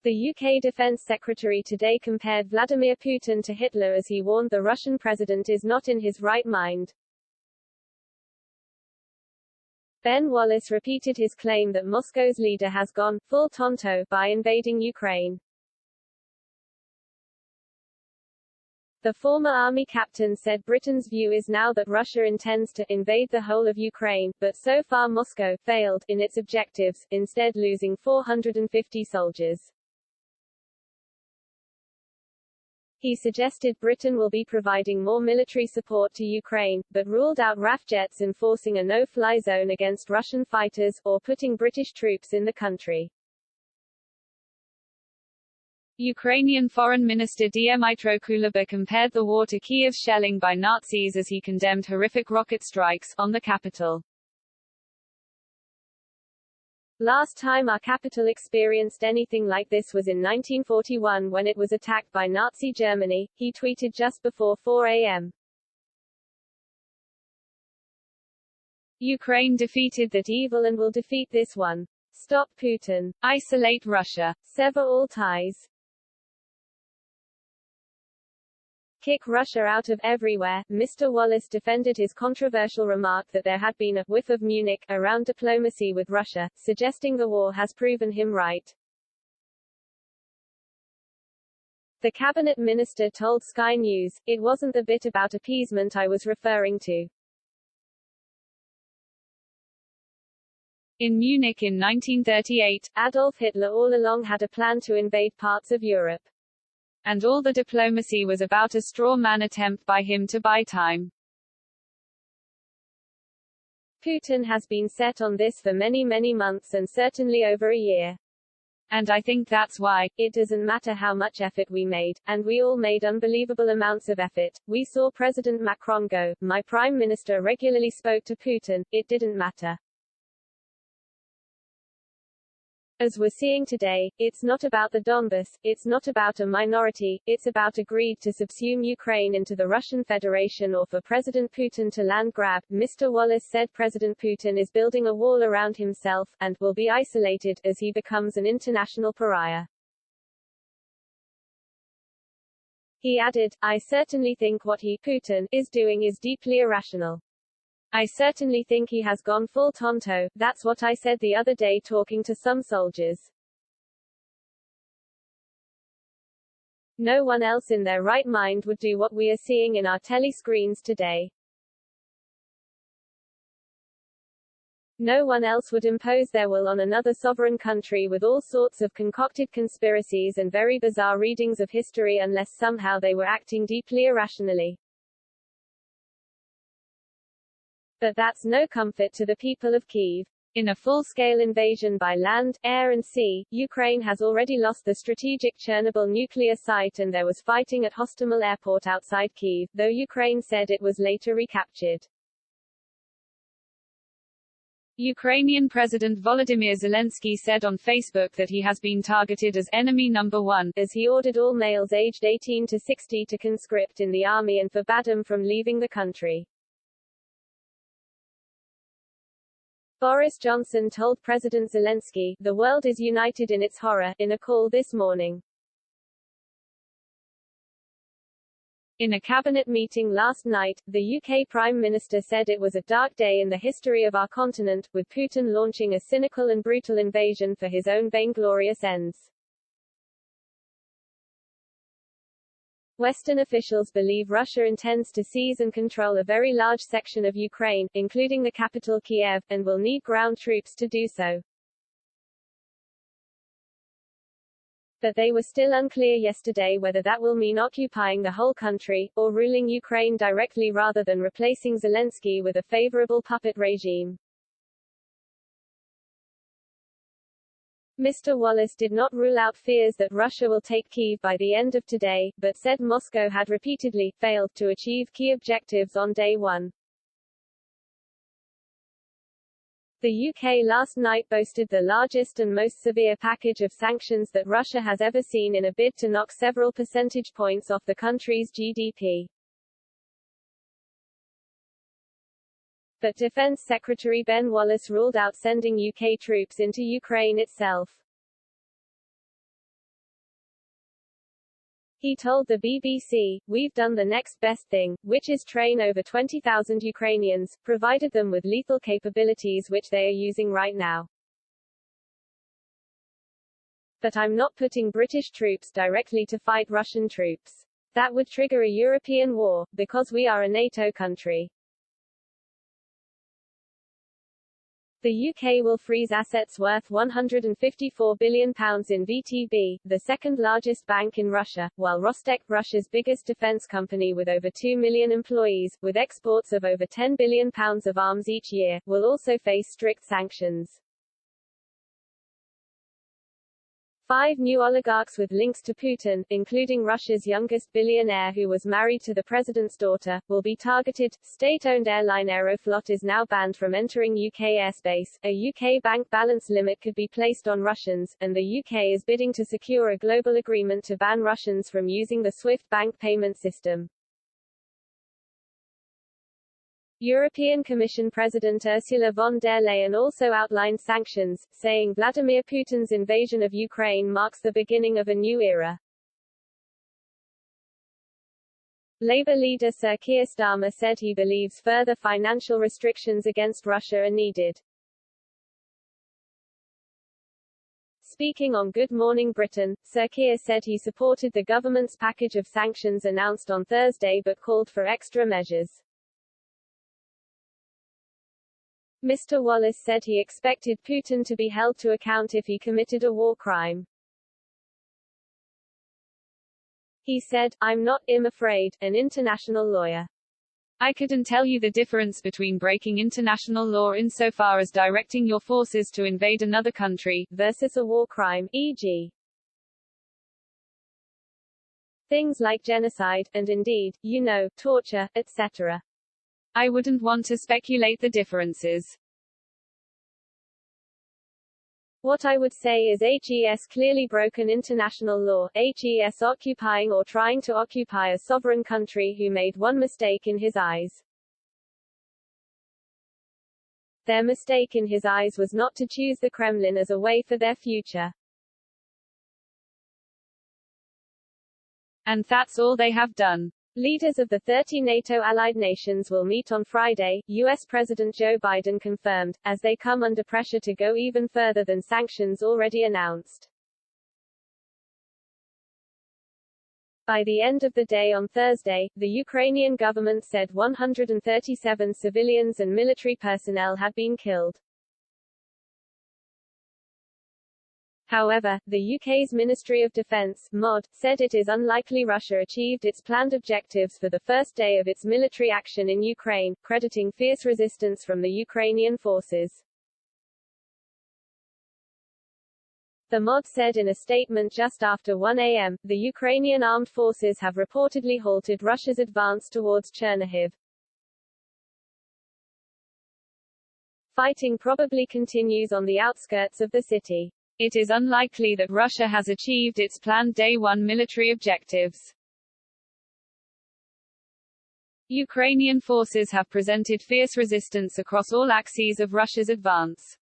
The UK Defence Secretary today compared Vladimir Putin to Hitler as he warned the Russian president is not in his right mind. Ben Wallace repeated his claim that Moscow's leader has gone full tonto by invading Ukraine. The former army captain said Britain's view is now that Russia intends to invade the whole of Ukraine, but so far Moscow failed in its objectives, instead losing 450 soldiers. He suggested Britain will be providing more military support to Ukraine, but ruled out RAF jets enforcing a no-fly zone against Russian fighters, or putting British troops in the country. Ukrainian Foreign Minister Dmytro Kuleba compared the war to Kiev's shelling by Nazis as he condemned horrific rocket strikes on the capital. Last time our capital experienced anything like this was in 1941 when it was attacked by Nazi Germany, he tweeted just before 4 a.m. Ukraine defeated that evil and will defeat this one. Stop Putin. Isolate Russia. Sever all ties. Kick Russia out of everywhere. Mr. Wallace defended his controversial remark that there had been a whiff of Munich around diplomacy with Russia, suggesting the war has proven him right. The cabinet minister told Sky News, "It wasn't the bit about appeasement I was referring to. In Munich in 1938, Adolf Hitler all along had a plan to invade parts of Europe. And all the diplomacy was about a straw man attempt by him to buy time. Putin has been set on this for many months and certainly over a year. And I think that's why. It doesn't matter how much effort we made, and we all made unbelievable amounts of effort. We saw President Macron go, my prime minister regularly spoke to Putin, it didn't matter. As we're seeing today, it's not about the Donbas, it's not about a minority, it's about a greed to subsume Ukraine into the Russian Federation or for President Putin to land grab. Mr. Wallace said President Putin is building a wall around himself, and will be isolated, as he becomes an international pariah. He added, I certainly think what he, Putin, is doing is deeply irrational. I certainly think he has gone full tonto, that's what I said the other day talking to some soldiers. No one else in their right mind would do what we are seeing in our telescreens today. No one else would impose their will on another sovereign country with all sorts of concocted conspiracies and very bizarre readings of history unless somehow they were acting deeply irrationally. But that's no comfort to the people of Kyiv. In a full-scale invasion by land, air and sea, Ukraine has already lost the strategic Chernobyl nuclear site and there was fighting at Hostomel airport outside Kyiv, though Ukraine said it was later recaptured. Ukrainian President Volodymyr Zelensky said on Facebook that he has been targeted as enemy number one, as he ordered all males aged 18 to 60 to conscript in the army and forbade them from leaving the country. Boris Johnson told President Zelensky, the world is united in its horror, in a call this morning. In a cabinet meeting last night, the UK Prime Minister said it was a dark day in the history of our continent, with Putin launching a cynical and brutal invasion for his own vainglorious ends. Western officials believe Russia intends to seize and control a very large section of Ukraine, including the capital Kiev, and will need ground troops to do so. But they were still unclear yesterday whether that will mean occupying the whole country, or ruling Ukraine directly rather than replacing Zelensky with a favorable puppet regime. Mr. Wallace did not rule out fears that Russia will take Kyiv by the end of today, but said Moscow had repeatedly failed to achieve key objectives on day one. The UK last night boasted the largest and most severe package of sanctions that Russia has ever seen in a bid to knock several percentage points off the country's GDP. But Defence Secretary Ben Wallace ruled out sending UK troops into Ukraine itself. He told the BBC, "We've done the next best thing, which is train over 20,000 Ukrainians, provided them with lethal capabilities which they are using right now. But I'm not putting British troops directly to fight Russian troops. That would trigger a European war, because we are a NATO country. The UK will freeze assets worth £154 billion in VTB, the second largest bank in Russia, while Rostec, Russia's biggest defense company with over 2 million employees, with exports of over £10 billion of arms each year, will also face strict sanctions. 5 new oligarchs with links to Putin, including Russia's youngest billionaire who was married to the president's daughter, will be targeted. State-owned airline Aeroflot is now banned from entering UK airspace, a UK bank balance limit could be placed on Russians, and the UK is bidding to secure a global agreement to ban Russians from using the SWIFT bank payment system. European Commission President Ursula von der Leyen also outlined sanctions, saying Vladimir Putin's invasion of Ukraine marks the beginning of a new era. Labour leader Sir Keir Starmer said he believes further financial restrictions against Russia are needed. Speaking on Good Morning Britain, Sir Keir said he supported the government's package of sanctions announced on Thursday but called for extra measures. Mr. Wallace said he expected Putin to be held to account if he committed a war crime. He said, "I'm not, afraid, an international lawyer. I couldn't tell you the difference between breaking international law insofar as directing your forces to invade another country, versus a war crime, e.g. things like genocide, and indeed, torture, etc. I wouldn't want to speculate the differences. What I would say is HES clearly broken international law, HES occupying or trying to occupy a sovereign country who made one mistake in his eyes. Their mistake in his eyes was not to choose the Kremlin as a way for their future. And that's all they have done." Leaders of the 30 NATO allied nations will meet on Friday, U.S. President Joe Biden confirmed, as they come under pressure to go even further than sanctions already announced. By the end of the day on Thursday, the Ukrainian government said 137 civilians and military personnel had been killed. However, the UK's Ministry of Defence (MOD) said it is unlikely Russia achieved its planned objectives for the first day of its military action in Ukraine, crediting fierce resistance from the Ukrainian forces. The MOD said in a statement just after 1 a.m., the Ukrainian armed forces have reportedly halted Russia's advance towards Chernihiv. Fighting probably continues on the outskirts of the city. It is unlikely that Russia has achieved its planned Day 1 military objectives. Ukrainian forces have presented fierce resistance across all axes of Russia's advance.